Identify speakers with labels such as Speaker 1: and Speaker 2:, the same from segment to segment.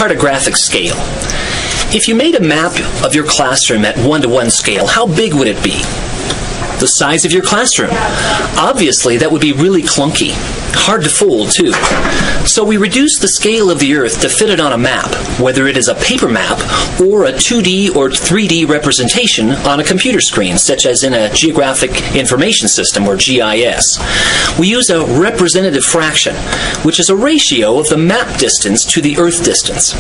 Speaker 1: cartographic scale. If you made a map of your classroom at 1:1 scale, how big would it be? The size of your classroom. Obviously, that would be really clunky. Hard to fold, too. So we reduce the scale of the Earth to fit it on a map, whether it is a paper map or a 2D or 3D representation on a computer screen, such as in a Geographic Information System, or GIS. We use a representative fraction, which is a ratio of the map distance to the Earth distance.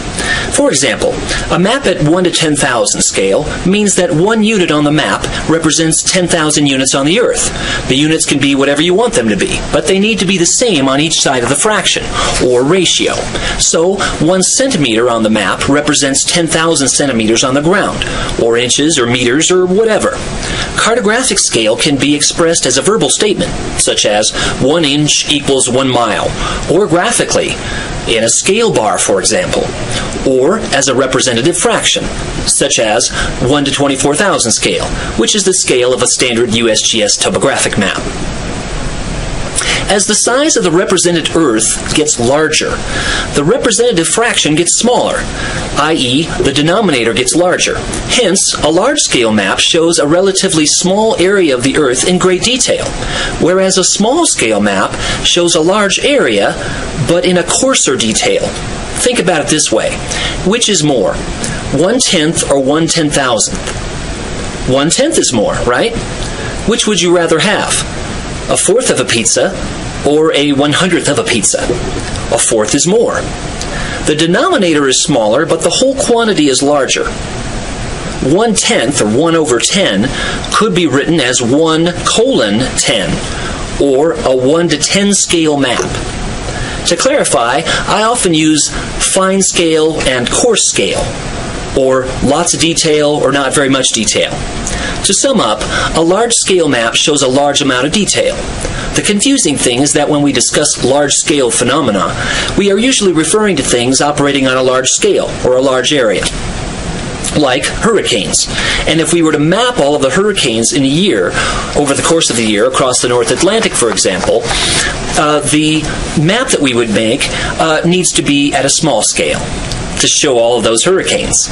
Speaker 1: For example, a map at 1 to 10,000 scale means that one unit on the map represents 10,000 units on the Earth. The units can be whatever you want them to be, but they need to be the same on each side of the fraction, or ratio. So, 1 centimeter on the map represents 10,000 centimeters on the ground, or inches, or meters, or whatever. Cartographic scale can be expressed as a verbal statement, such as 1 inch equals 1 mile, or graphically, in a scale bar, for example, or as a representative fraction, such as 1 to 24,000 scale, which is the scale of a standard USGS topographic map. As the size of the represented Earth gets larger, the representative fraction gets smaller, i.e., the denominator gets larger. Hence, a large-scale map shows a relatively small area of the Earth in great detail, whereas a small-scale map shows a large area, but in a coarser detail. Think about it this way. Which is more, 1/10 or 1/10,000th? 1/10 is more, right? Which would you rather have? A fourth of a pizza or a 100th of a pizza? A fourth is more. The denominator is smaller, but the whole quantity is larger. 1/10 or 1 over 10 could be written as 1:10, or a 1 to 10 scale map. To clarify, I often use fine scale and coarse scale, or lots of detail or not very much detail. To sum up, a large-scale map shows a large amount of detail. The confusing thing is that when we discuss large-scale phenomena, we are usually referring to things operating on a large scale or a large area, like hurricanes. And if we were to map all of the hurricanes in a year, over the course of the year, across the North Atlantic, for example, the map that we would make needs to be at a small scale to show all of those hurricanes.